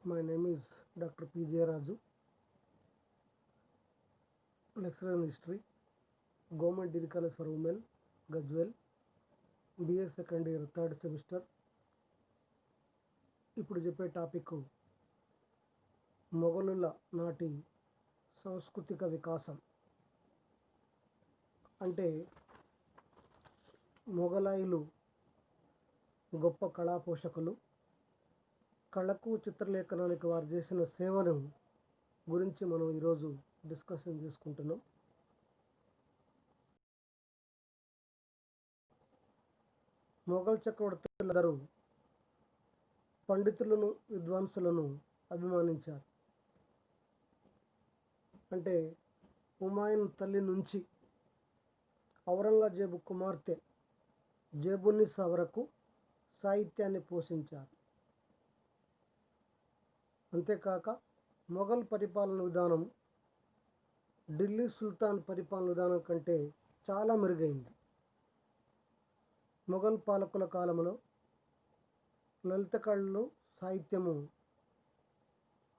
My name is Dr. P.J. Raju, lecturer in history, Government Degree College for Women, Gajwel, BA second year, third semester. ఇప్పుడు చెప్పే topic మొఘలుల నాటి సాంస్కృతిక వికాసం. అంటే మొఘలాయులు గొప్ప కళా పోషకులు. కళకు చిత్రలేఖనానికి వారు చేసిన సేవను గురించి మనం ఈరోజు డిస్కషన్ చేసుకుంటున్నాం. మొఘల్ చక్రవర్తులందరూ పండితులను, విద్వాంసులను అభిమానించారు. అంటే హుమాయూన్ తల్లి నుంచి ఔరంగజేబు కుమార్తె జేబున్నిసా వరకు సాహిత్యాన్ని పోషించారు. అంతేకాక మొఘల్ పరిపాలన విధానం ఢిల్లీ సుల్తాన్ పరిపాలన విధానం కంటే చాలా మెరుగైంది. మొఘల్ పాలకుల కాలంలో లలిత కళలు, సాహిత్యము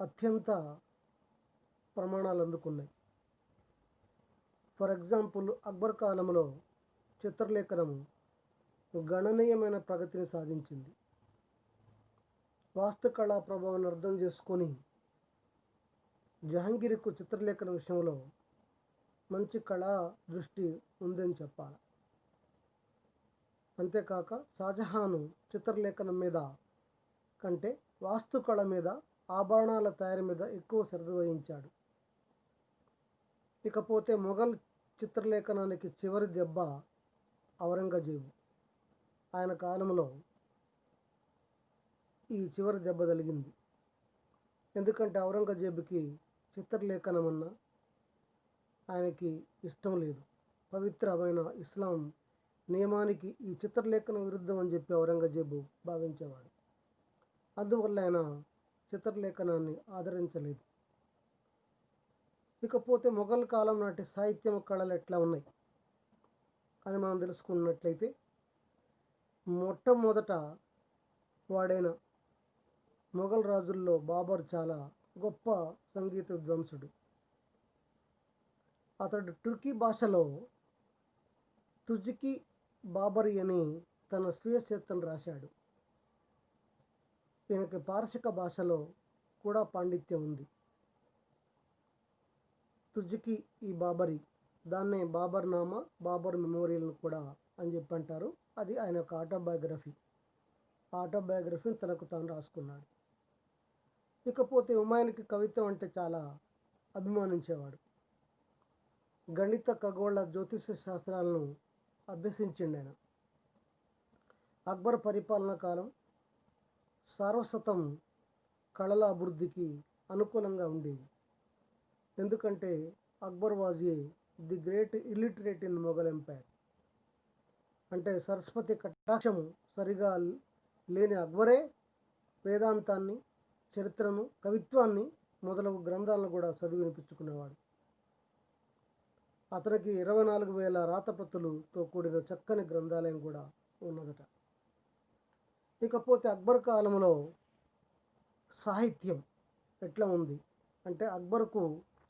అత్యంత ప్రమాణాలు అందుకున్నాయి. ఫర్ ఎగ్జాంపుల్, అక్బర్ కాలంలో చిత్రలేఖనం గణనీయమైన ప్రగతిని సాధించింది. వాస్తుకళా ప్రభావాన్ని అర్థం చేసుకొని జహాంగీర్కు చిత్రలేఖన విషయంలో మంచి కళా దృష్టి ఉందని చెప్పాలి. అంతేకాక షాజహాను చిత్రలేఖనం మీద కంటే వాస్తుకళ మీద, ఆభరణాల తయారీ మీద ఎక్కువ శ్రద్ధ వహించాడు. ఇకపోతే మొఘల్ చిత్రలేఖనానికి చివరి దెబ్బ ఔరంగజేబు. ఆయన కాలంలో ఈ చివరి దెబ్బ తగిలింది. ఎందుకంటే ఔరంగజేబుకి చిత్రలేఖనం అన్న ఆయనకి ఇష్టం లేదు. పవిత్రమైన ఇస్లాం నియమానికి ఈ చిత్రలేఖనం విరుద్ధం అని చెప్పి ఔరంగజేబు భావించేవాడు. అందువల్ల ఆయన చిత్రలేఖనాన్ని ఆదరించలేదు. ఇకపోతే మొఘల్ కాలం నాటి సాహిత్యం, కళలు ఎట్లా ఉన్నాయి అని మనం తెలుసుకున్నట్లయితే, మొట్టమొదట వాడైన మొఘల్ రాజుల్లో బాబర్ చాలా గొప్ప సంగీత విద్వాంసుడు. అతడు తుర్కీ భాషలో తుజికి బాబరి అని తన స్వీయ చరిత్రను రాశాడు. ఈయనకి పారసిక భాషలో కూడా పాండిత్యం ఉంది. తుజికి ఈ బాబరి, దాన్నే బాబర్ నామా, బాబర్ మెమోరియల్ కూడా అని చెప్పి అంటారు. అది ఆయన యొక్క ఆటోబయోగ్రఫీని తనకు తాను రాసుకున్నాడు. ఇకపోతే హుమాయూన్కి కవిత్వం అంటే చాలా అభిమానించేవాడు. గణిత, ఖగోళ, జ్యోతిష శాస్త్రాలను అభ్యసించిండు ఆయన. అక్బర్ పరిపాలనా కాలం సారస్వతం కళల అభివృద్ధికి అనుకూలంగా ఉండేది. ఎందుకంటే Akbar was the great illiterate in Mughal empire. అంటే సరస్వతి కటాక్షము సరిగా లేని అక్బరే వేదాంతాన్ని, చరిత్రను, కవిత్వాన్ని మొదలగు గ్రంథాలను కూడా చదివి వినిపించుకునేవాడు. అతనికి 24,000 రాతప్రతులతో కూడిన చక్కని గ్రంథాలయం కూడా ఉన్నదట. ఇకపోతే అక్బర్ కాలంలో సాహిత్యం ఎట్లా ఉంది అంటే, అక్బర్కు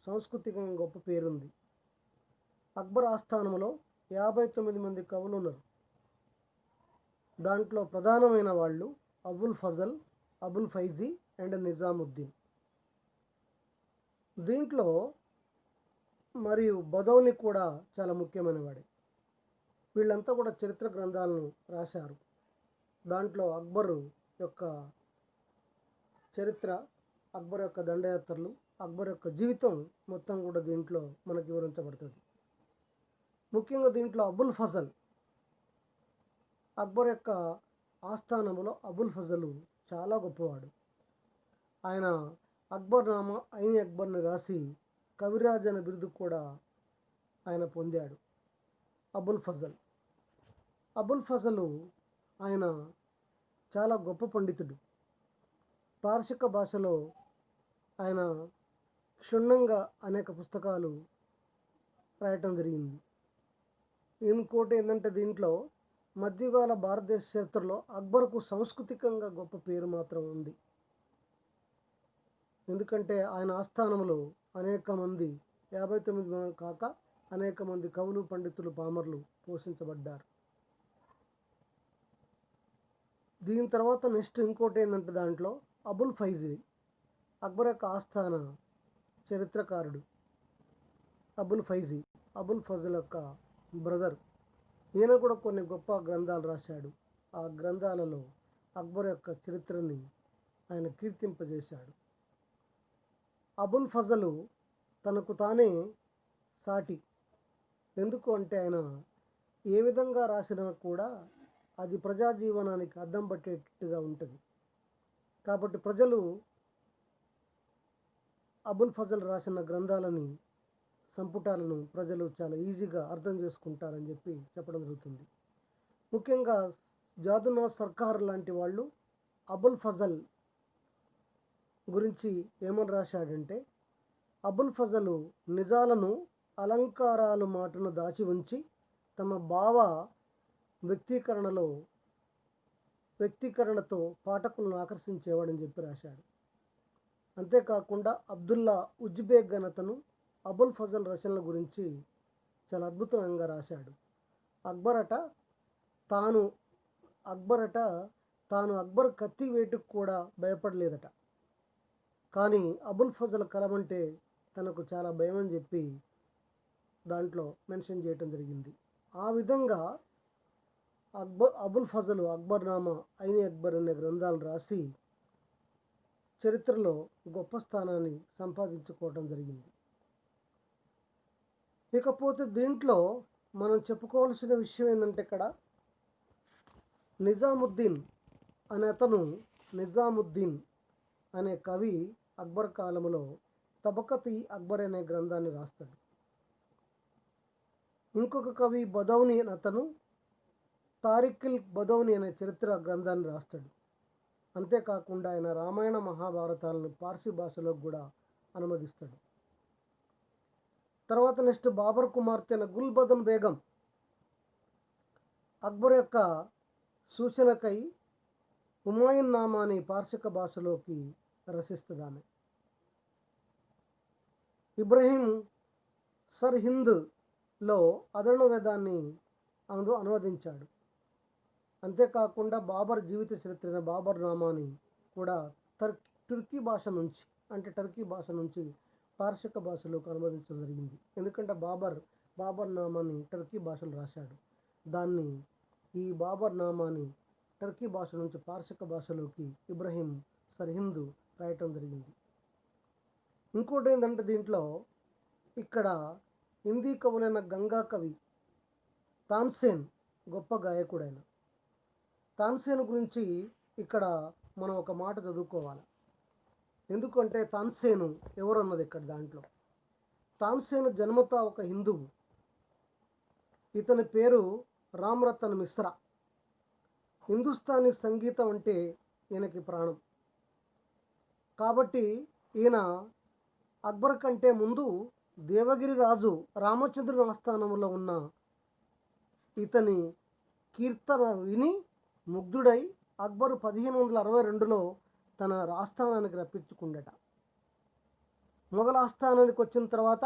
సాంస్కృతికంగా గొప్ప పేరుంది. అక్బర్ ఆస్థానంలో 59 మంది కవులు ఉన్నారు. దాంట్లో ప్రధానమైన వాళ్ళు అబుల్ ఫజల్, అబుల్ ఫైజీ అండ్ నిజాముద్దీన్. దీంట్లో మరియు బదౌని కూడా చాలా ముఖ్యమైన వాడే. వీళ్ళంతా కూడా చరిత్ర గ్రంథాలను రాశారు. దాంట్లో అక్బర్ యొక్క చరిత్ర, అక్బర్ యొక్క దండయాత్రలు, అక్బర్ యొక్క జీవితం మొత్తం కూడా దీంట్లో మనకి వివరించబడుతుంది. ముఖ్యంగా దీంట్లో అబుల్ ఫజల్, అక్బర్ యొక్క ఆస్థానంలో అబుల్ ఫజలు చాలా గొప్పవాడు. ఆయన అక్బర్ నామా ఐన్ అక్బర్ని రాసి కవిరాజ్ అనే బిరుదు కూడా ఆయన పొందాడు. అబుల్ ఫజలు ఆయన చాలా గొప్ప పండితుడు. పారసిక భాషలో ఆయన క్షుణ్ణంగా అనేక పుస్తకాలు రాయటం జరిగింది. ఇంకోటి ఏంటంటే, దీంట్లో మధ్యకాల భారతదేశ చరిత్రలో అక్బర్కు సాంస్కృతికంగా గొప్ప పేరు మాత్రం ఉంది. ఎందుకంటే ఆయన ఆస్థానంలో అనేక మంది 59 మంది కాక అనేక మంది కవులు, పండితులు, పామర్లు పోషించబడ్డారు. దీని తర్వాత నెక్స్ట్ ఇంకోటి ఏంటంటే దాంట్లో అబుల్ ఫైజీ, అక్బర్ యొక్క ఆస్థాన చరిత్రకారుడు అబుల్ ఫైజీ, అబుల్ ఫజల్ యొక్క బ్రదర్. ఈయన కూడా కొన్ని గొప్ప గ్రంథాలు రాశాడు. ఆ గ్రంథాలలో అక్బర్ యొక్క చరిత్రని ఆయన కీర్తింపజేశాడు. అబుల్ ఫజలు తనకు తానే సాటి. ఎందుకు అంటే ఆయన ఏ విధంగా రాసినా కూడా అది ప్రజా జీవనానికి అద్దం పట్టేట్టుగా ఉంటుంది. కాబట్టి ప్రజలు అబుల్ ఫజల్ రాసిన గ్రంథాలని, సంపుటాలను ప్రజలు చాలా ఈజీగా అర్థం చేసుకుంటారని చెప్పి చెప్పడం జరుగుతుంది. ముఖ్యంగా జాదునా సర్కార్ లాంటి వాళ్ళు అబుల్ ఫజల్ గురించి ఏమని రాశాడంటే, అబుల్ ఫజలు నిజాలను, అలంకారాలు మాటను దాచి ఉంచి తమ భావ వ్యక్తీకరణతో పాఠకులను ఆకర్షించేవాడని చెప్పి రాశాడు. అంతేకాకుండా అబ్దుల్లా ఉజ్బేక్ అతను అబుల్ ఫజల్ రచనల గురించి చాలా అద్భుతంగా రాశాడు. అక్బరట తాను అక్బర్ కత్తి వేటుకు కూడా భయపడలేదట. కానీ అబుల్ ఫజల్ కలమంటే తనకు చాలా భయం అని చెప్పి దాంట్లో మెన్షన్ చేయటం జరిగింది. ఆ విధంగా అబుల్ ఫజలు అక్బర్నామా, ఐన్ అక్బర్ అనే గ్రంథాలు రాసి చరిత్రలో గొప్ప స్థానాన్ని సంపాదించుకోవడం జరిగింది. ఇకపోతే దీంట్లో మనం చెప్పుకోవాల్సిన విషయం ఏంటంటే, ఇక్కడ నిజాముద్దీన్ అనే కవి అక్బర్ కాలంలో తబకత్ ఈ అక్బర్ అనే గ్రంథాన్ని రాస్తాడు. ఇంకొక కవి బదౌని అతను తారిఖుల్ బదౌని అనే చరిత్ర గ్రంథాన్ని రాస్తాడు. అంతేకాకుండా ఆయన రామాయణ మహాభారతాలను పార్సీ భాషలో కూడా అనువదిస్తాడు. తర్వాత నెక్స్ట్ బాబర్ కుమార్తె అయిన గుల్బదన్ బేగం అక్బర్ యొక్క సూచనకై హుమాయూన్ నామాని పార్శిక భాషలోకి రచిస్తుంది. ఆమె ఇబ్రహీం సర్హింద్లో అదర్ణ వేదాన్ని అనువదించాడు. అంతేకాకుండా బాబర్ జీవిత చరిత్ర బాబర్ నామాని కూడా టర్కీ భాష నుంచి పార్శిక భాషలోకి అనువదించడం జరిగింది. ఎందుకంటే బాబర్ నామాని టర్కీ భాషలో రాశాడు. ఈ బాబర్ నామాని టర్కీ భాష నుంచి పార్శిక భాషలోకి ఇబ్రహీం సర్హింద్ రాయటం జరిగింది. ఇంకోటి ఏంటంటే దీంట్లో ఇక్కడ హిందీ కవులైన గంగా కవి తాన్సేన్ గొప్ప గాయకుడైన తాన్సేన్ గురించి ఇక్కడ మనం ఒక మాట చదువుకోవాలి. ఎందుకంటే తాన్సేను ఎవరు అన్నది ఇక్కడ దాంట్లో. తాన్సేను జన్మతా ఒక హిందువు. ఇతని పేరు రామ్రతన్ మిశ్రా. హిందుస్థానీ సంగీతం అంటే ఈయనకి ప్రాణం. కాబట్టి ఈయన అక్బర్ కంటే ముందు దేవగిరి రాజు రామచంద్రుని ఆస్థానంలో ఉన్న ఇతని కీర్తన విని ముగ్ధుడై అక్బరు 1562లో తన ఆస్థానానికి రప్పించుకుండట. మొఘల్ ఆస్థానానికి వచ్చిన తర్వాత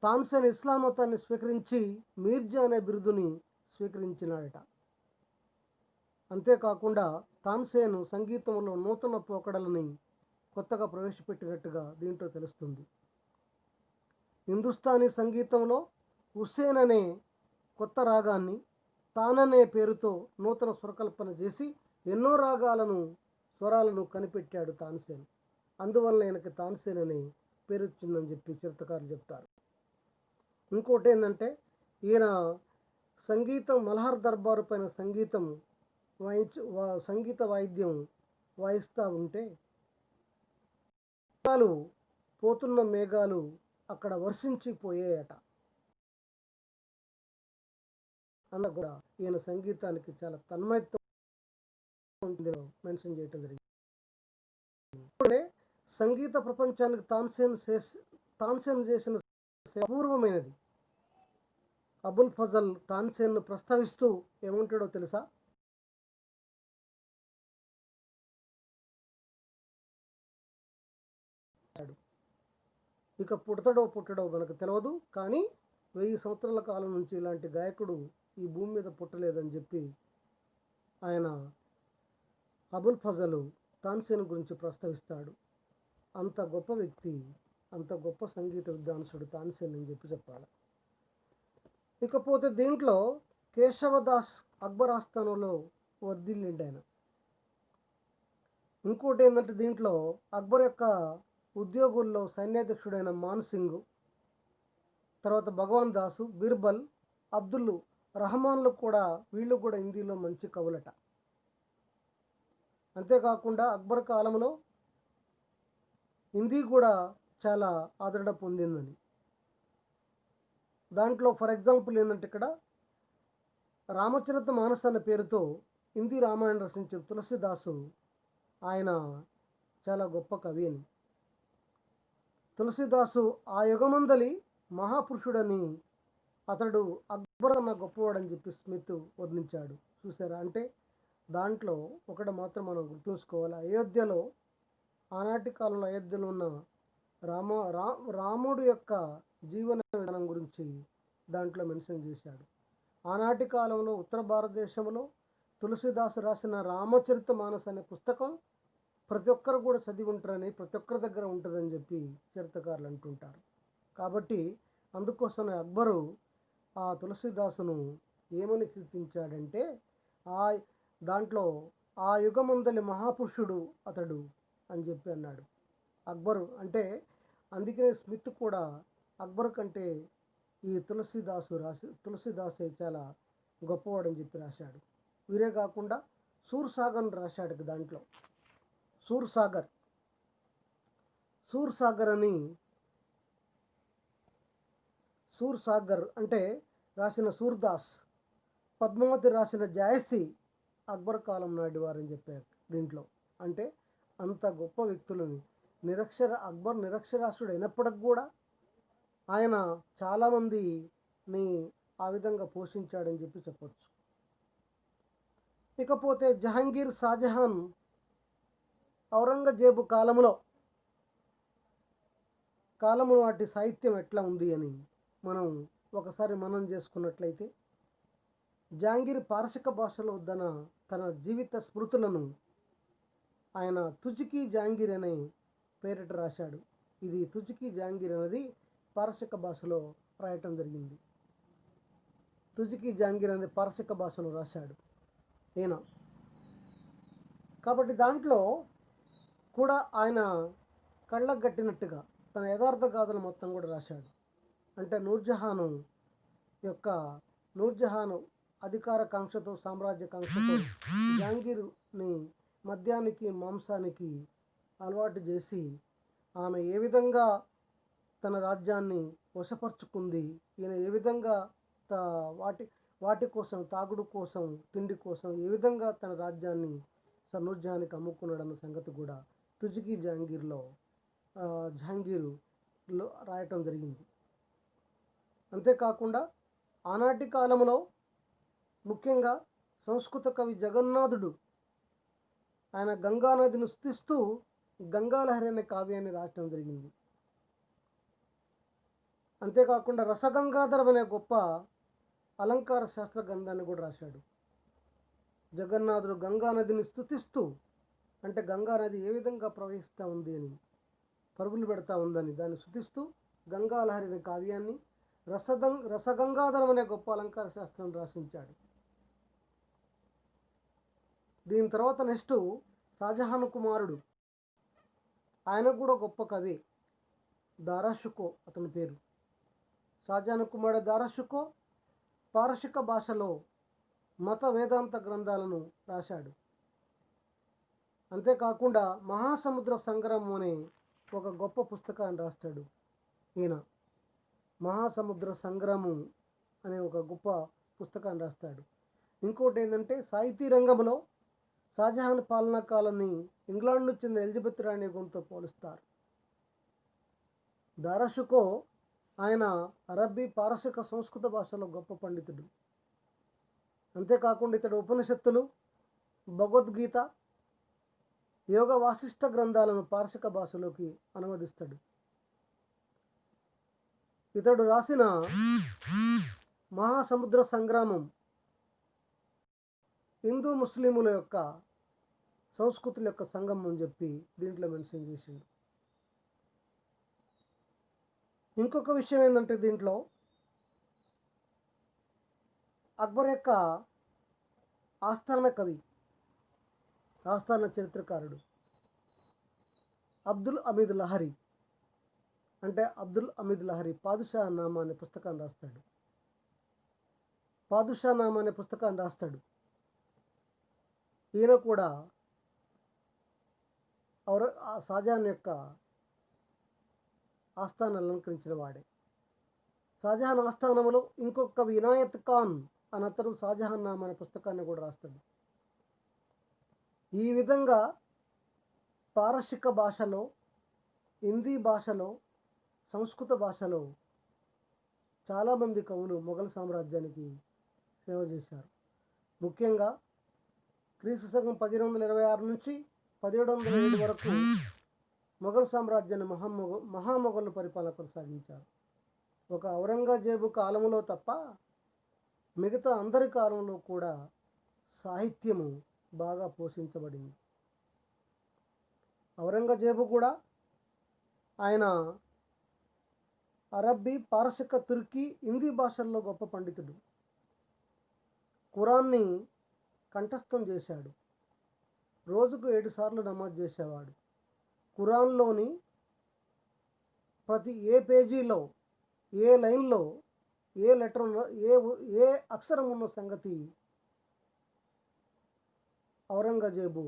తాన్సేన్ ఇస్లాం మతాన్ని స్వీకరించి మీర్జా అనే బిరుదుని స్వీకరించినాడట. అంతేకాకుండా తాన్సేను సంగీతంలో నూతన పోకడలని కొత్తగా ప్రవేశపెట్టినట్టుగా దీంట్లో తెలుస్తుంది. హిందుస్థానీ సంగీతంలో హుస్సేన్ అనే కొత్త రాగాన్ని తాననే పేరుతో నూతన స్వరకల్పన చేసి ఎన్నో స్వరాలను కనిపెట్టాడు తాన్సేన్. అందువల్ల ఈయనకి తాన్సేన్ అనే పేరు వచ్చిందని చెప్పి చరిత్రకారులు చెప్తారు. ఇంకోటి ఏంటంటే ఈయన సంగీతం మల్హార్ దర్బారు పైన సంగీత వాయిద్యం వాయిస్తూ ఉంటే పోతున్న మేఘాలు అక్కడ వర్షించిపోయాయట. అలా కూడా ఈయన సంగీతానికి చాలా తన్మయత్వం మెన్షన్ చేయటం జరిగింది. ఇప్పుడే సంగీత ప్రపంచానికి తాన్సేన్ చేసిన అపూర్వమైనది. అబుల్ ఫజల్ తాన్సేన్ను ప్రస్తావిస్తూ ఏమంటాడో తెలుసా? ఇక పుడతాడో పుట్టడో మనకు తెలియదు, కానీ 1000 సంవత్సరాల కాలం నుంచి ఇలాంటి గాయకుడు ఈ భూమి మీద పుట్టలేదని చెప్పి ఆయన అబుల్ ఫజల్ తాన్సేన్ గురించి ప్రస్తావిస్తాడు. అంత గొప్ప వ్యక్తి, అంత గొప్ప సంగీత విద్వాంసుడు తాన్సేన్ అని చెప్పాలి. ఇకపోతే దీంట్లో కేశవదాస్ అక్బర్ ఆస్థానంలో వర్ధిల్లిండి ఆయన. ఇంకోటి ఏంటంటే దీంట్లో అక్బర్ యొక్క ఉద్యోగుల్లో సైన్యాధ్యక్షుడైన మాన్ సింగ్, తర్వాత భగవాన్ దాసు, బీర్బల్, అబ్దుల్ రహమాన్లు కూడా వీళ్ళు కూడా హిందీలో మంచి కవులట. అంతేకాకుండా అక్బర్ కాలంలో హిందీ కూడా చాలా ఆదరణ పొందిందని. దాంట్లో ఫర్ ఎగ్జాంపుల్ ఏంటంటే ఇక్కడ రామచరిత మానస్ అనే పేరుతో హిందీ రామాయణం రచించిన తులసిదాసు ఆయన చాలా గొప్ప కవి అని. తులసిదాసు ఆ యుగమందలి మహాపురుషుడని, అతడు అక్బర్ అన్న గొప్పవాడని చెప్పి స్మిత్ వర్ణించాడు. చూసారా, అంటే దాంట్లో ఒకటి మాత్రం మనం గుర్తుంచుకోవాలి. అయోధ్యలో ఆనాటి కాలంలో అయోధ్యలో ఉన్న రాముడు యొక్క జీవన విధానం గురించి దాంట్లో మెన్షన్ చేశాడు. ఆనాటి కాలంలో ఉత్తర భారతదేశంలో తులసిదాసు రాసిన రామచరిత మానస్ అనే పుస్తకం ప్రతి ఒక్కరు కూడా చదివి ఉంటారని, ప్రతి ఒక్కరి దగ్గర ఉంటుందని చెప్పి చరిత్రకారులు అంటుంటారు. కాబట్టి అందుకోసమే అక్బరు ఆ తులసిదాసును ఏమని కీర్తించాడంటే దాంట్లో ఆ యుగమందలి మహాపురుషుడు అతడు అని చెప్పి అన్నాడు అక్బరు. అంటే అందుకనే స్మిత్ కూడా అక్బర్ కంటే ఈ తులసిదాసే చాలా గొప్పవాడని చెప్పి రాశాడు. వీరే కాకుండా సూర్ సాగర్ రాశాడు. దాంట్లో సూర్ సాగర్ అంటే రాసిన సూర్దాస్, పద్మావతి రాసిన జాయసి అక్బర్ కాలం నాటి వారని చెప్పారు దీంట్లో. అంటే అంత గొప్ప వ్యక్తులని అక్బర్ నిరక్షరాస్యుడు అయినప్పటికి కూడా ఆయన చాలామందిని ఆ విధంగా పోషించాడని చెప్పి చెప్పొచ్చు. ఇకపోతే జహాంగీర్, షాజహాన్, ఔరంగజేబు కాలము వాటి సాహిత్యం ఎట్లా ఉంది అని మనం ఒకసారి మనం చేసుకున్నట్లయితే, జహాంగీర్ పారసిక భాషలో తన జీవిత స్మృతులను ఆయన తుజికి జహాంగీర్ అనే పేరిట రాశాడు. ఇది తుజికి జహాంగీర్ అనేది పారసిక భాషలో రాయటం జరిగింది. తుజికి జహాంగీర్ అనేది పారసిక భాషలో రాశాడు ఈయన. కాబట్టి దాంట్లో కూడా ఆయన కళ్ళకు గట్టినట్టుగా తన యథార్థ గాథలు మొత్తం కూడా రాశాడు. అంటే నూర్జహాను అధికార కాంక్షతో, సామ్రాజ్య కాంక్షతో జహాంగీర్ని మద్యానికి, మాంసానికి అలవాటు చేసి ఆమె ఏ విధంగా తన రాజ్యాన్ని వశపరుచుకుంది, ఈయన ఏ విధంగా వాటి కోసం, తాగుడు కోసం, తిండి కోసం ఏ విధంగా తన రాజ్యాన్ని నూర్జహాన్కి అమ్ముకున్నాడన్న సంగతి కూడా తుజికి జహాంగీర్లో రాయటం జరిగింది. అంతేకాకుండా ఆనాటి కాలంలో ముఖ్యంగా సంస్కృత కవి జగన్నాథుడు ఆయన గంగానదిని స్తుతిస్తూ గంగాలహరి అనే కావ్యాన్ని రాయటం జరిగింది. అంతేకాకుండా రసగంగాధరం అనే గొప్ప అలంకార శాస్త్ర గ్రంథాన్ని కూడా రాశాడు. జగన్నాథుడు గంగానదిని స్తుతిస్తూ, అంటే గంగానది ఏ విధంగా ప్రవహిస్తూ ఉంది అని, పరుగులు పెడతా ఉందని దాన్ని స్తుతిస్తూ గంగాలహరి అనే కావ్యాన్ని, రసగంగాధరం అనే గొప్ప అలంకార శాస్త్రాన్ని రాసించాడు. దీని తర్వాత నెక్స్ట్ షాజహాన్ కుమారుడు, ఆయన కూడా గొప్ప కవి, దారాషుకో అతని పేరు. షాజహాన్ కుమారుడు దారాషుకో పారసిక భాషలో మత వేదాంత గ్రంథాలను రాశాడు. అంతేకాకుండా మహాసముద్ర సంగ్రమం అనే ఒక గొప్ప పుస్తకాన్ని రాస్తాడు ఈయన. మహాసముద్ర సంగ్రామం అనే ఒక గొప్ప పుస్తకాన్ని రాస్తాడు. ఇంకోటి ఏంటంటే సాహితీ రంగంలో షాజహాన్ పాలనా కాలాన్ని ఇంగ్లాండ్ నుంచి చెందిన ఎలిజబెత్ రాణి యుగంతో పోలుస్తారు. దారాషుకో ఆయన అరబ్బీ, పారసిక, సంస్కృత భాషలో గొప్ప పండితుడు. అంతేకాకుండా ఇతడు ఉపనిషత్తులు, భగవద్గీత, యోగ వాసిష్ఠ గ్రంథాలను పారశిక భాషలోకి అనువదిస్తాడు. ఇతడు రాసిన మహాసముద్ర సంగ్రామం హిందూ ముస్లిముల యొక్క సంస్కృతుల యొక్క సంగమం అని చెప్పి దీంట్లో మెన్షన్ చేసిండు. ఇంకొక విషయం ఏంటంటే దీంట్లో అక్బర్ యొక్క ఆస్థాన కవి, ఆస్థాన చరిత్రకారుడు అబ్దుల్ హమీద్ లహరి, అంటే అబ్దుల్ హమీద్ లహరి పాదుషా నామా అనే పుస్తకాన్ని రాస్తాడు. పాదుషా నామా అనే పుస్తకాన్ని రాస్తాడు. ఈయన కూడా షాజహాన్ యొక్క ఆస్థానాన్ని అలంకరించిన వాడే. షాజహాన్ ఆస్థానంలో ఇంకొక కవి ఇనాయత్ ఖాన్ అని అతను షాజహాన్ నామా అనే పుస్తకాన్ని కూడా రాస్తాడు. ఈ విధంగా పారశిక భాషలో, హిందీ భాషలో, సంస్కృత భాషలో చాలామంది కవులు మొఘల్ సామ్రాజ్యానికి సేవ చేశారు. ముఖ్యంగా క్రీస్తు శకం 1526 నుంచి 1707 వరకు మొఘల్ సామ్రాజ్యాన్ని మహామొఘలు పరిపాలన కొనసాగించారు. ఒక ఔరంగజేబు కాలంలో తప్ప మిగతా అందరి కాలంలో కూడా సాహిత్యము బాగా పోషించబడింది. ఔరంగజేబు కూడా ఆయన అరబ్బీ, పారసిక, తుర్కీ, హిందీ భాషల్లో గొప్ప పండితుడు. ఖురాన్ని కంఠస్థం చేశాడు. రోజుకు 7 సార్లు నమాజ్ చేసేవాడు. ఖురాన్లోని ప్రతి ఏ పేజీలో, ఏ లైన్లో, ఏ లెటర్ ఉన్న, ఏ అక్షరం ఉన్న సంగతి ఔరంగజేబు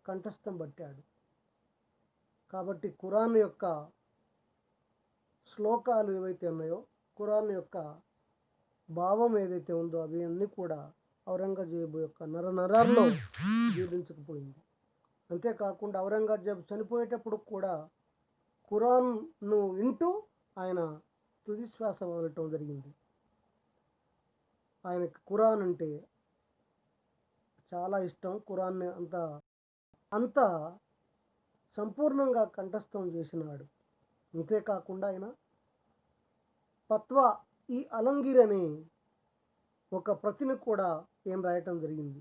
కంఠస్థం పట్టాడు. కాబట్టి ఖురాన్ యొక్క శ్లోకాలు ఏవైతే ఉన్నాయో, ఖురాన్ యొక్క భావం ఏదైతే ఉందో అవి అన్నీ కూడా ఔరంగజేబు యొక్క నరాల్లో జీర్ణించకపోయింది. అంతేకాకుండా ఔరంగజేబు చనిపోయేటప్పుడు కూడా ఖురాన్ను వింటూ ఆయన తుది శ్వాస వదలటం జరిగింది. ఆయనకి ఖురాన్ అంటే చాలా ఇష్టం. ఖురాన్ని అంత సంపూర్ణంగా కంఠస్థం చేసినాడు. అంతేకాకుండా ఆయన పత్వా ఈ అలంగిర్ అనే ఒక ప్రతిని కూడా ఏం రాయటం జరిగింది.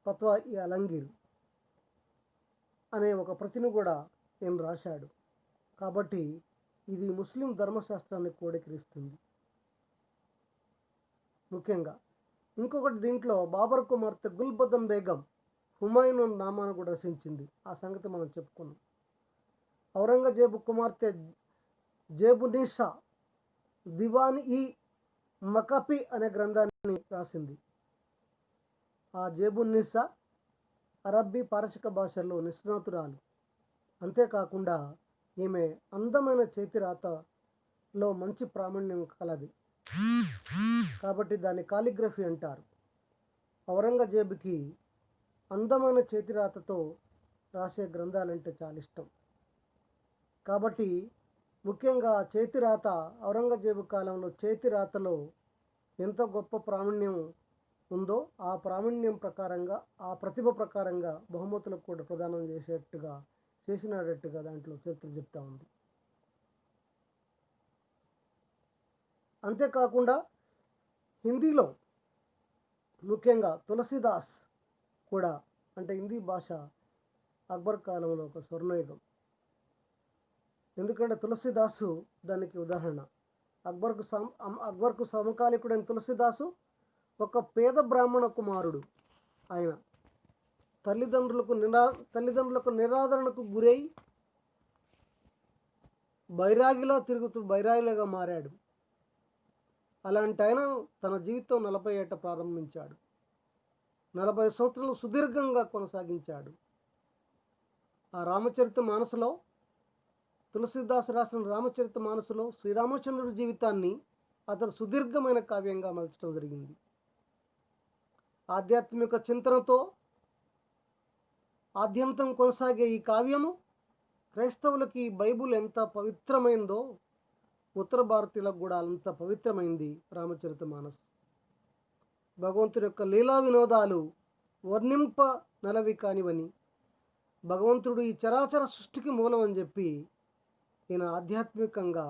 పత్వా ఈ అలంగిర్ అనే ఒక ప్రతిని కూడా ఏం రాశాడు. కాబట్టి ఇది ముస్లిం ధర్మశాస్త్రాన్ని కోడీకరిస్తుంది. ముఖ్యంగా ఇంకొకటి, దీంట్లో బాబర్ కుమార్తె గుల్బదన్ బేగం హుమాయూన్ నామాను కూడా రచించింది. ఆ సంగతి మనం చెప్పుకున్నాం. ఔరంగజేబు కుమార్తె జేబునిషా దివాన్ ఈ మకపి అనే గ్రంథాన్ని రాసింది. ఆ జేబునిషా అరబ్బీ, పారశిక భాషల్లో నిష్ణాతురాలు. అంతేకాకుండా ఈమె అందమైన చేతిరాతలో మంచి ప్రావీణ్యం కలది. కాబట్టి దాన్ని కాలిగ్రఫీ అంటారు. ఔరంగజేబుకి అందమైన చేతిరాతతో రాసే గ్రంథాలంటే చాలా ఇష్టం. కాబట్టి ముఖ్యంగా చేతిరాత, ఔరంగజేబు కాలంలో చేతిరాతలో ఎంత గొప్ప ప్రావీణ్యం ఉందో ఆ ప్రావీణ్యం ప్రకారంగా, ఆ ప్రతిభ ప్రకారంగా బహుమతులకు కూడా ప్రదానం చేసినట్టుగా దాంట్లో చరిత్ర చెప్తా ఉంది. అంతేకాకుండా హిందీలో ముఖ్యంగా తులసీదాస్ కూడా, అంటే హిందీ భాష అక్బర్ కాలంలో ఒక స్వర్ణయుగం. ఎందుకంటే తులసీదాసు దానికి ఉదాహరణ. అక్బర్కు సమకాలికుడైన తులసీదాసు ఒక పేద బ్రాహ్మణ కుమారుడు. ఆయన తల్లిదండ్రులకు నిరాదరణకు గురై బైరాగిలాగా మారాడు. అలాంటి ఆయన తన జీవితం 40 ఏట ప్రారంభించాడు. 40 సంవత్సరాలు సుదీర్ఘంగా కొనసాగించాడు. ఆ రామచరిత మానసులో, తులసీదాస్ రాసిన రామచరిత మానసులో శ్రీరామచంద్రుడి జీవితాన్ని అతను సుదీర్ఘమైన కావ్యంగా మలచడం జరిగింది. ఆధ్యాత్మిక చింతనతో ఆద్యంతం కొనసాగే ఈ కావ్యము క్రైస్తవులకి బైబుల్ ఎంత పవిత్రమైందో ఉత్తర భారతీయులకు కూడా అంత పవిత్రమైంది రామచరిత మానస్. భగవంతుని యొక్క లీలా వినోదాలు వర్ణింప నలవి కానివని, భగవంతుడు ఈ చరాచర సృష్టికి మూలం అని చెప్పి ఈయన ఆధ్యాత్మికంగా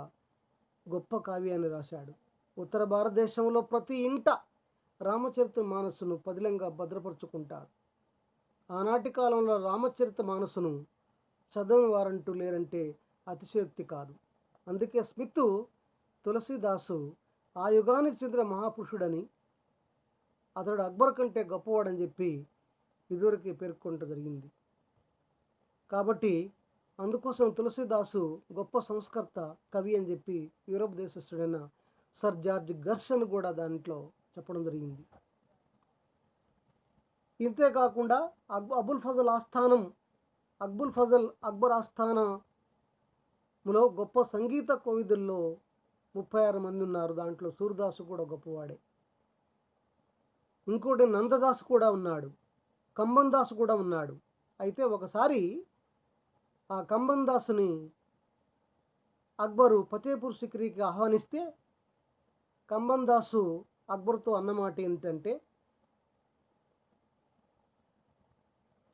గొప్ప కావ్యాన్ని రాశాడు. ఉత్తర భారతదేశంలో ప్రతి ఇంట రామచరిత మానసును పదిలంగా భద్రపరుచుకుంటారు. ఆనాటి కాలంలో రామచరిత మానసును చదవని వారంటూ లేరంటే అతిశయోక్తి కాదు. అందుకే స్మిత్ తులసీదాసు ఆ యుగానికి చెందిన మహాపురుషుడని, అతడు అక్బర్ కంటే గొప్పవాడని చెప్పి ఇదివరకే పేర్కొనడం జరిగింది. కాబట్టి అందుకోసం తులసీదాసు గొప్ప సంస్కర్త, కవి అని చెప్పి యూరోప్ దేశస్థుడైన సర్ జార్జ్ గర్షన్ కూడా దాంట్లో చెప్పడం జరిగింది. ఇంతేకాకుండా అబుల్ ఫజల్ ఆస్థానం, అక్బర్ ఆస్థానంలో గొప్ప సంగీత కోవిదుల్లో 36 మంది ఉన్నారు. దాంట్లో సూర్దాసు కూడా గొప్పవాడే. ఇంకోటి నందదాసు కూడా ఉన్నాడు, కంబందాసు కూడా ఉన్నాడు. అయితే ఒకసారి ఆ కంబందాసుని అక్బరు ఫతేపూర్ సిక్రీకి ఆహ్వానిస్తే కంబందాసు అక్బర్తో అన్నమాట ఏంటంటే,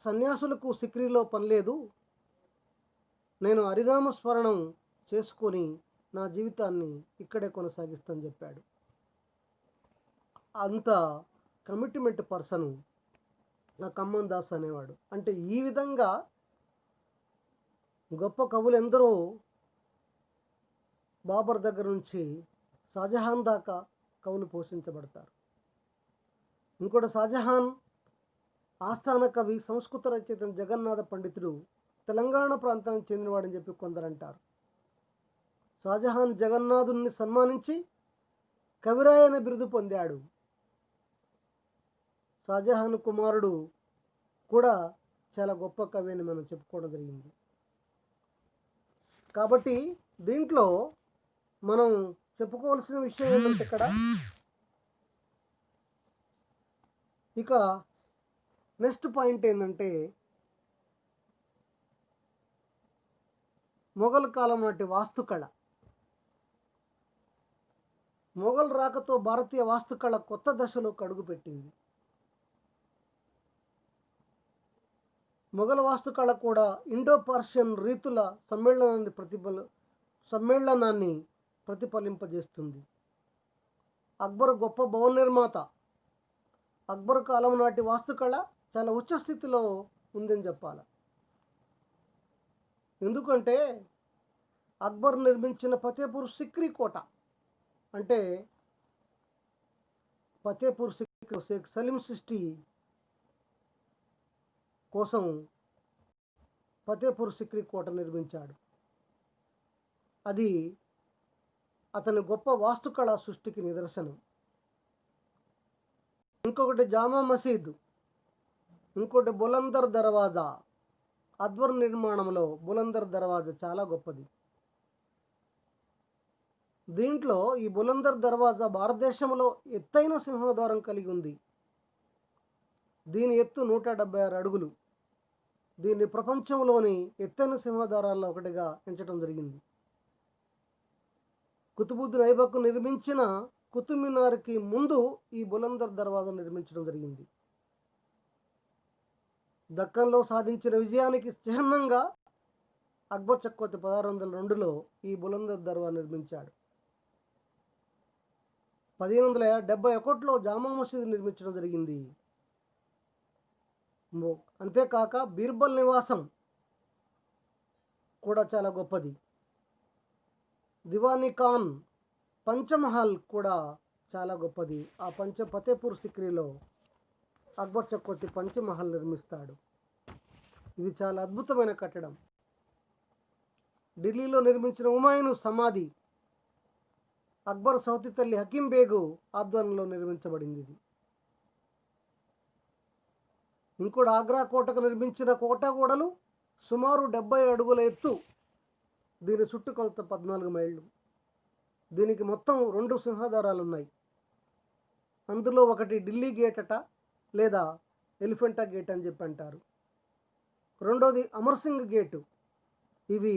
సన్యాసులకు సిక్రీలో పనిలేదు, నేను హరినామస్మరణం చేసుకొని నా జీవితాన్ని ఇక్కడే కొనసాగిస్తాను చెప్పాడు. అంత కమిట్మెంట్ పర్సను నా ఖమ్మం దాస్ అనేవాడు. అంటే ఈ విధంగా గొప్ప కవులు ఎందరో బాబర్ దగ్గర నుంచి షాజహాన్ దాకా కవులు పోషించబడతారు. ఇంకోటి షాజహాన్ ఆస్థాన కవి, సంస్కృత రచయిత జగన్నాథ పండితుడు తెలంగాణ ప్రాంతానికి చెందినవాడని చెప్పి కొందరు అంటారు. షాజహాన్ జగన్నాథుని సన్మానించి కవిరాయ అనే బిరుదు పొందాడు. షాజహాన్ కుమారుడు కూడా చాలా గొప్ప కవి అని మనం చెప్పుకోవడం జరిగింది. కాబట్టి దీంట్లో మనం చెప్పుకోవాల్సిన విషయం ఏంటంటే, ఇక నెక్స్ట్ పాయింట్ ఏంటంటే, మొఘల్ కాలం నాటి వాస్తుకళ. మొఘల్ రాకతో భారతీయ వాస్తుకళ కొత్త దశలోకి అడుగుపెట్టింది. మొఘల్ వాస్తుకళ కూడా ఇండో పర్షియన్ రీతుల సమ్మేళనాన్ని ప్రతిఫలింపజేస్తుంది. అక్బర్ గొప్ప భవన నిర్మాత. అక్బర్ కాలం నాటి వాస్తుకళ చాలా ఉచ్చ స్థితిలో ఉందని చెప్పాలి. ఎందుకంటే అక్బర్ నిర్మించిన ఫతేపూర్ సిక్రీ కోట, అంటే ఫతేపూర్ సిక్రీ షేక్ సలీం సృష్టి కోసం ఫతేపూర్ సిక్రీ కోట నిర్మించాడు. అది అతని గొప్ప వాస్తుకళా సృష్టికి నిదర్శనం. ఇంకొకటి జామా మసీద్, ఇంకోటి బులందర్ దర్వాజా. అక్బర్ నిర్మాణంలో బులందర్ దర్వాజా చాలా గొప్పది. దీంట్లో ఈ బులందర్ దర్వాజా భారతదేశంలో ఎత్తైన సింహద్వారం కలిగి ఉంది. దీని ఎత్తు 176 అడుగులు. దీన్ని ప్రపంచంలోని ఎత్తైన సింహద్వారాల్లో ఒకటిగా ఎంచడం జరిగింది. కుతుబుద్దీన్ ఐబక్ నిర్మించిన కుతుబ్ మినార్కి ముందు ఈ బులందర్ దర్వాజా నిర్మించడం జరిగింది. దక్కన్లో సాధించిన విజయానికి చిహ్నంగా అక్బర్ చక్రవర్తి 1602లో ఈ బులందర్ దర్వాజా నిర్మించాడు. 1571లో జామా మసీదు నిర్మించడం జరిగింది. అంతేకాక బీర్బల్ నివాసం కూడా చాలా గొప్పది. దివానీ ఖాన్ పంచమహల్ కూడా చాలా గొప్పది. ఆ ఫతేపూర్ సిక్రీలో అక్బర్ చక్రవర్తి పంచమహల్ నిర్మిస్తాడు. ఇది చాలా అద్భుతమైన కట్టడం. ఢిల్లీలో నిర్మించిన హుమాయూన్ సమాధి అక్బర్ సౌతి తల్లి హకీం బేగు ఆధ్వర్యంలో నిర్మించబడింది. ఇది ఇంకోటి ఆగ్రా కోటకు నిర్మించిన కోట గోడలు సుమారు 70 అడుగుల ఎత్తు. దీని చుట్టుకొలత 14 మైళ్ళు. దీనికి మొత్తం 2 సింహద్వారాలు ఉన్నాయి. అందులో ఒకటి ఢిల్లీ గేట్ అట, లేదా ఎలిఫెంటా గేట్ అని చెప్పి అంటారు. రెండోది అమర్సింగ్ గేటు. ఇవి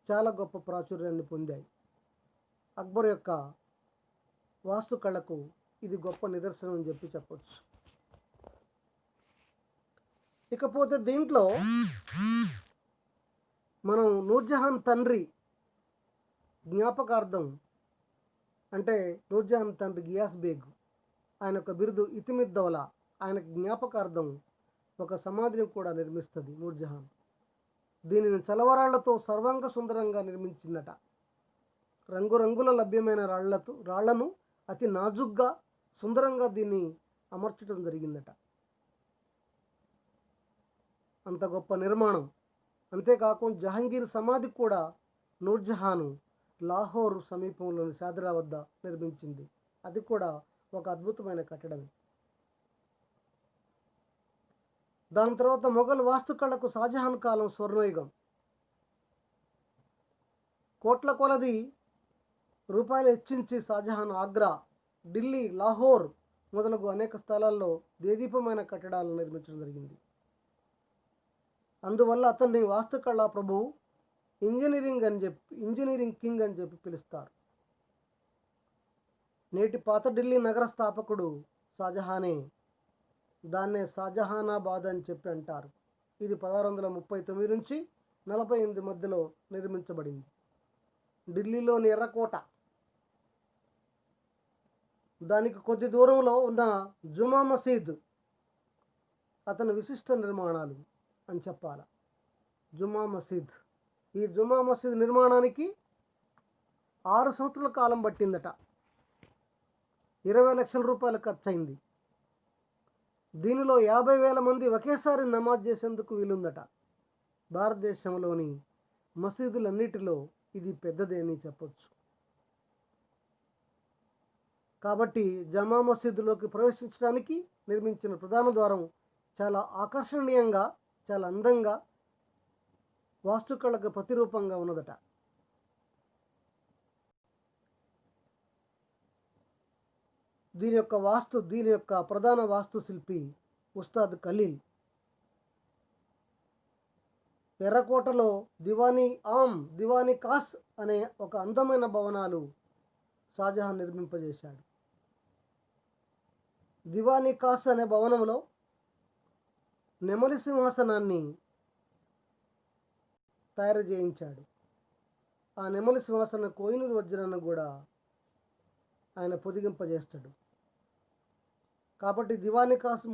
చాలా గొప్ప ప్రాచుర్యాన్ని పొందాయి. అక్బర్ యొక్క వాస్తుకళకు ఇది గొప్ప నిదర్శనం అని చెప్పి చెప్పొచ్చు. ఇకపోతే దీంట్లో మనం నూర్జహాన్ తండ్రి జ్ఞాపకార్థం, అంటే నూర్జహాన్ తండ్రి గియాస్ బేగ్, ఆయన యొక్క బిరుదు ఇతిమిద్దౌలా, ఆయన జ్ఞాపకార్థం ఒక సమాధిని కూడా నిర్మిస్తుంది నూర్జహాన్. దీనిని చలవరాళ్లతో సర్వాంగ సుందరంగా నిర్మించిందట. రంగురంగుల లభ్యమైన రాళ్లను అతి నాజుగ్గా సుందరంగా దీన్ని అమర్చడం జరిగిందట. అంత గొప్ప నిర్మాణం. అంతేకాకుండా జహాంగీర్ సమాధి కూడా నూర్జహాను లాహోర్ సమీపంలోని షాద్రా వద్ద నిర్మించింది. అది కూడా ఒక అద్భుతమైన కట్టడమే. దాని తర్వాత మొఘల్ వాస్తుకళకు షాజహాన్ కాలం స్వర్ణయుగం. కోట్ల కొలది రూపాయలు హెచ్చించి షాజహాన్ ఆగ్రా, ఢిల్లీ, లాహోర్ మొదలగు అనేక స్థలాల్లో దేదీపమైన కట్టడాలను నిర్మించడం జరిగింది. అందువల్ల అతన్ని వాస్తుకళ ప్రభువు, ఇంజనీరింగ్ కింగ్ అని చెప్పి పిలుస్తారు. నేటి పాత ఢిల్లీ నగర స్థాపకుడు షాజహానే. దాన్నే షాజహానాబాద్ అని చెప్పి అంటారు. ఇది 1639 నుంచి 48 మధ్యలో నిర్మించబడింది. ఢిల్లీలోని ఎర్రకోట, దానికి కొద్ది దూరంలో ఉన్న జుమా మసీద్ అతని విశిష్ట నిర్మాణాలు అని చెప్పాలి. జుమా మసీద్, ఈ జుమా మసీద్ నిర్మాణానికి 6 సంవత్సరాల కాలం పట్టిందట. 20 లక్షల రూపాయలు ఖర్చు అయింది. దీనిలో 50,000 మంది ఒకేసారి నమాజ్ చేసేందుకు వీలుందట. భారతదేశంలోని మసీదులన్నిటిలో ఇది పెద్దదే అని చెప్పొచ్చు. కాబట్టి జమా మసీదులోకి ప్రవేశించడానికి నిర్మించిన ప్రధాన ద్వారం చాలా ఆకర్షణీయంగా, చాలా అందంగా, వాస్తుకళకు ప్రతిరూపంగా ఉన్నదట. దీని యొక్క ప్రధాన వాస్తు శిల్పి ఉస్తాద్ ఖలీల్. ఎర్రకోటలో దివానీ కాస్ అనే ఒక అందమైన భవనాలు షాజహాన్ నిర్మింపజేశాడు. దివానీ కాస్ అనే భవనంలో నెమలి సింహాసనాన్ని తయారు చేయించాడు. ఆ నెమలి సింహాసన కోహినూర్ వజ్రాన్ని కూడా ఆయన పొదిగింపజేస్తాడు. కాబట్టి దివానీ కాస్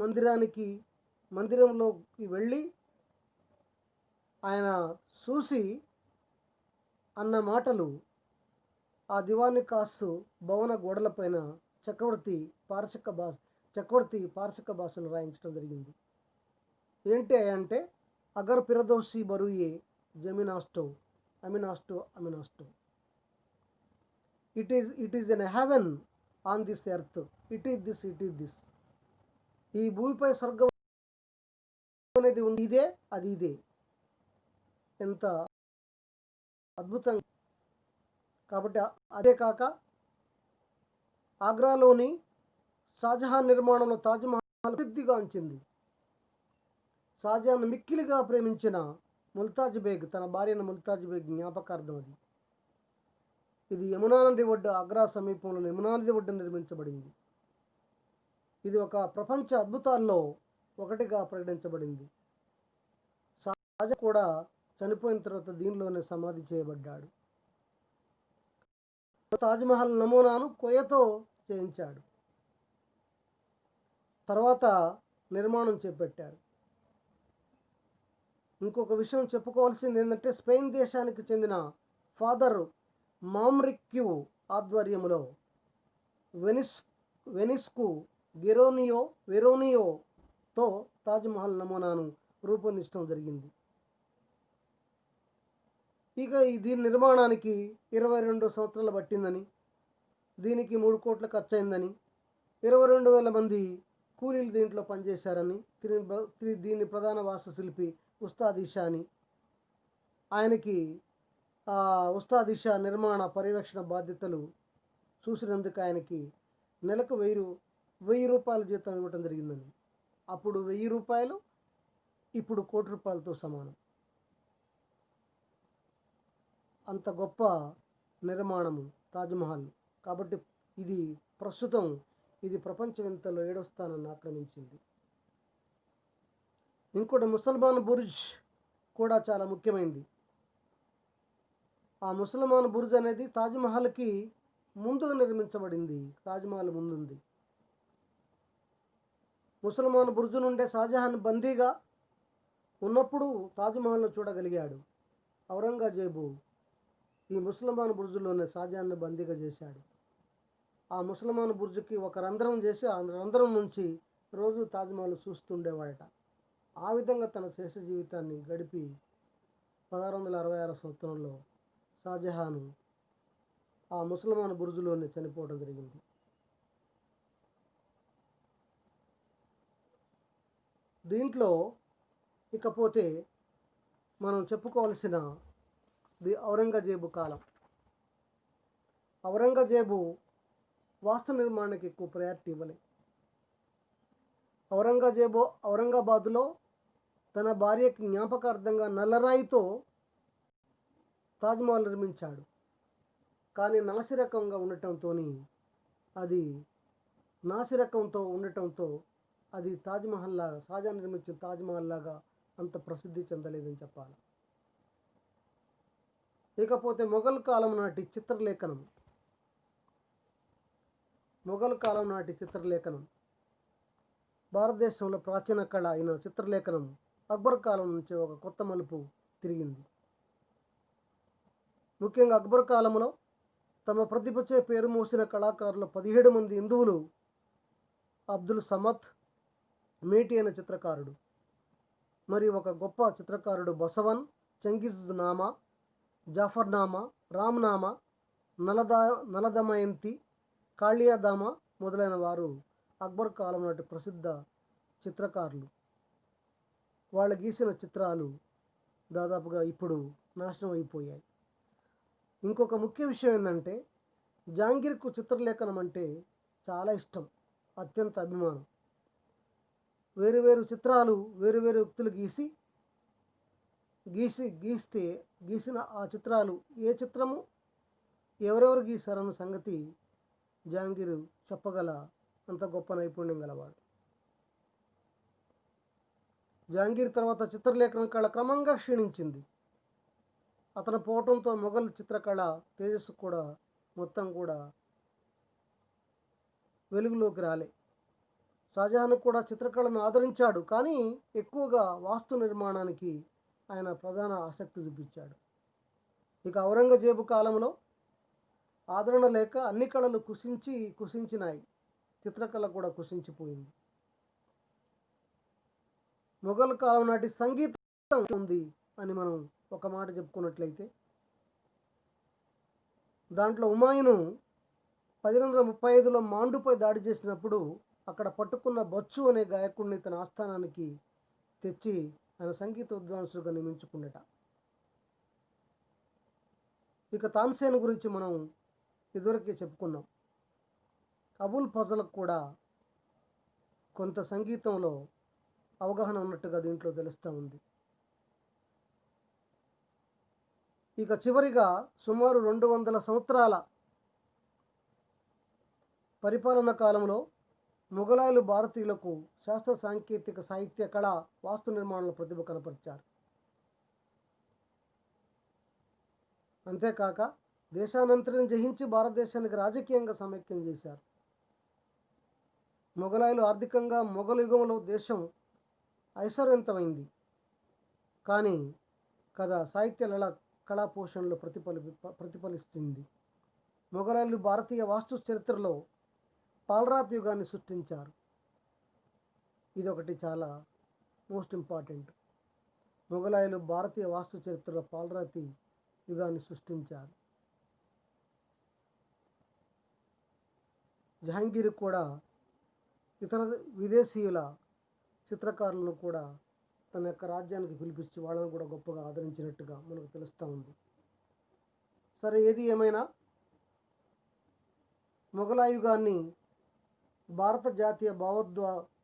మందిరంలోకి వెళ్ళి ఆయన చూసి అన్న మాటలు ఆ దివానీ కాస్ భవన గోడలపైన చక్రవర్తి పారసిక భాషలు రాయించడం జరిగింది. ఏంటి అంటే, అగర్ ఫిరదౌసి బరుయే జమీనాస్టో అమినాస్టో, it is an heaven on this earth, it is this. ఈ భూమిపై స్వర్గం అనేది ఇదే, అది ఇదే. ఎంత అద్భుతంగా. కాబట్టి అదే కాక ఆగ్రాలోని షాజహాన్ నిర్మాణంలో తాజ్మహల్ ప్రసిద్ధిగాంచింది. షాజహాన్ మిక్కిలిగా ప్రేమించిన ముల్తాజ్ బేగ్, తన భార్యను ముల్తాజ్ బేగ్ జ్ఞాపకార్థం అది. ఇది యమునా నది ఒడ్డు, ఆగ్రా సమీపంలో యమునా నది ఒడ్డు నిర్మించబడింది. ఇది ఒక ప్రపంచ అద్భుతాల్లో ఒకటిగా ప్రకటించబడింది. షాజహాన్ కూడా చనిపోయిన తర్వాత దీనిలోనే సమాధి చేయబడ్డాడు. తాజ్మహల్ నమూనాను కొయ్యతో చేయించాడు. తర్వాత నిర్మాణం చేపట్టారు. ఇంకొక విషయం చెప్పుకోవాల్సింది ఏంటంటే, స్పెయిన్ దేశానికి చెందిన ఫాదర్ మామ్రిక్యూ ఆధ్వర్యంలో వెనిస్కు వెరోనియోతో తాజ్మహల్ నమూనాను రూపొందించడం జరిగింది. ఇక దీని నిర్మాణానికి 22 సంవత్సరాలు పట్టిందని, దీనికి 3 కోట్ల ఖర్చు అయిందని, 22,000 మంది కూలీలు దీంట్లో పనిచేశారని, దీని ప్రధాన వాస్తుశిల్పి ఉస్తాద్ ఇషాని, ఆయనకి ఉస్తాద్ ఇషా నిర్మాణ పర్యవేక్షణ బాధ్యతలు చూసినందుకు ఆయనకి నెలకు 1000 రూపాయల జీతం ఇవ్వటం జరిగిందని. అప్పుడు 1000 రూపాయలు ఇప్పుడు 1 కోటి రూపాయలతో సమానం. అంత గొప్ప నిర్మాణము తాజ్మహల్. కాబట్టి ప్రస్తుతం ఇది ప్రపంచ వింతల్లో 7వ స్థానాన్ని ఆక్రమించింది. ఇంకోటి ముసల్మాన్ బుర్జ్ కూడా చాలా ముఖ్యమైనది. ఆ ముసల్మాన్ బుర్జ్ అనేది తాజ్‌మహల్‌కి ముందుగా నిర్మించబడింది. తాజ్‌మహల్ ముందుంది. ముసల్మాన్ బుర్జ్ నుండే షాజహాన్ బందీగా ఉన్నప్పుడు తాజ్‌మహల్‌ను చూడగలిగాడు. ఔరంగజేబు ఈ ముసల్మాన్ బుర్జ్‌లోనే షాజహాన్‌ని బందీగా చేశాడు. ఆ ముసల్మాన్ బుర్జ్‌కి ఒక రంధ్రం చేసి ఆ రంధ్రం నుంచి రోజు తాజ్‌మహల్ చూస్తుండేవాడట. ఆ విధంగా తన శేష జీవితాన్ని గడిపి 1666 సంవత్సరంలో షాజహాను ఆ ముసల్మాన్ బుర్జ్‌లోనే చనిపోవడం జరిగింది. దీంట్లో ఇకపోతే మనం చెప్పుకోవాల్సినది ఔరంగజేబు కాలం. ఔరంగజేబు వాస్తు నిర్మాణానికి ఎక్కువ ప్రయారిటీ ఇవ్వలే. ఔరంగజేబు ఔరంగాబాదులో తన భార్యకి జ్ఞాపకార్థంగా నల్లరాయితో తాజ్‌మహల్ నిర్మించాడు. కానీ నాసిరకంగా ఉండటంతోని అది నాసిరకంతో ఉండటంతో అది తాజ్‌మహల్ లాగా షాజహాన్ నిర్మించిన తాజ్‌మహల్ లాగా అంత ప్రసిద్ధి చెందలేదని చెప్పాలి. ఇకపోతే మొఘల్ కాలం నాటి చిత్రలేఖనం. మొఘల్ కాలం నాటి చిత్రలేఖనం భారతదేశంలో ప్రాచీన కళ అయిన చిత్రలేఖనం అక్బర్ కాలం నుంచి ఒక కొత్త మలుపు తిరిగింది. ముఖ్యంగా అక్బర్ కాలంలో తమ ప్రతిభచే పేరు మోసిన కళాకారులు 17 మంది హిందువులు అబ్దుల్ సమద్ మేటి అనే చిత్రకారుడు, మరి ఒక గొప్ప చిత్రకారుడు బసవన్, చెంగిజ్ నామా, జాఫర్నామా, రామ్నామా, నలదమయంతి, కాళియాదామా మొదలైన వారు అక్బర్ కాలం నాటి ప్రసిద్ధ చిత్రకారులు. వాళ్ళు గీసిన చిత్రాలు దాదాపుగా ఇప్పుడు నాశనం అయిపోయాయి. ఇంకొక ముఖ్య విషయం ఏంటంటే జహాంగీర్కు చిత్రలేఖనం అంటే చాలా ఇష్టం, అత్యంత అభిమానం. వేరు చిత్రాలు వేరు వ్యక్తులు గీసిన ఆ చిత్రాలు ఏ చిత్రము ఎవరెవరు గీశారన్న సంగతి జహాంగీర్ చెప్పగల అంత గొప్ప నైపుణ్యం గలవాడు. జహాంగీర్ తర్వాత చిత్రలేఖనం కళ క్రమంగా క్షీణించింది. అతను పోవటంతో మొఘల్ చిత్రకళ తేజస్సు కూడా మొత్తం కూడా వెలుగులోకి రాలే. షాజహాన్ కూడా చిత్రకళను ఆదరించాడు, కానీ ఎక్కువగా వాస్తు నిర్మాణానికి ఆయన ప్రధాన ఆసక్తి చూపించాడు. ఇక ఔరంగజేబు కాలంలో ఆదరణ లేక అన్ని కళలు కుసించినాయి. చిత్రకళ కూడా కుసించిపోయింది. మొఘల్ కాలం నాటి సంగీతం ఉంది అని మనం ఒక మాట చెప్పుకున్నట్లయితే దాంట్లో హుమాయూను 1835లో మాండుపై దాడి చేసినప్పుడు అక్కడ పట్టుకున్న బచ్చు అనే గాయకుడిని తన ఆస్థానానికి తెచ్చి ఆయన సంగీత విద్వాంసులుగా నియమించుకున్నట. ఇక తాన్సేన్ గురించి మనం ఇదివరకే చెప్పుకున్నాం. అబుల్ ఫజల్కు కూడా కొంత సంగీతంలో అవగాహన ఉన్నట్టుగా దీంట్లో తెలుస్తూ ఉంది. ఇక చివరిగా సుమారు 200 సంవత్సరాల పరిపాలన కాలంలో మొఘలాయులు భారతీయులకు శాస్త్ర సాంకేతిక సాహిత్య కళ వాస్తు నిర్మాణంలో ప్రతిభ కనపరిచారు. అంతేకాక దేశానంతరం జయించి భారతదేశానికి రాజకీయంగా సమైక్యం చేశారు. మొఘలాయులు ఆర్థికంగా మొఘల్ యుగంలో దేశం ఐశ్వర్యవంతమైంది, కానీ సాహిత్య కళా పోషణలో ప్రతిఫలిస్తుంది. మొఘలాయులు భారతీయ వాస్తు చరిత్రలో పాలరాతి యుగాన్ని సృష్టించారు. ఇదొకటి చాలా మోస్ట్ ఇంపార్టెంట్. మొఘలాయులు భారతీయ వాస్తు చరిత్రలో పాలరాతి యుగాన్ని సృష్టించారు. జహాంగీర్ కూడా ఇతర విదేశీయుల చిత్రకారులను కూడా తన యొక్క రాజ్యానికి పిలిపించి వాళ్ళని కూడా గొప్పగా ఆదరించినట్టుగా మనకు తెలుస్తూ ఉంది. సరే, ఏది ఏమైనా మొఘలాయి యుగాన్ని భారత జాతీయ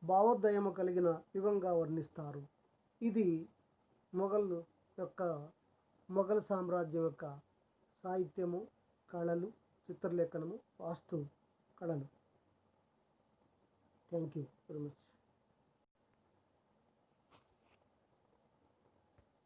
భావోద్యమ కలిగిన యుగంగా వర్ణిస్తారు. ఇది మొఘల్ సామ్రాజ్యం యొక్క సాహిత్యము, కళలు, చిత్రలేఖనము, వాస్తు కళలు. Thank you very much.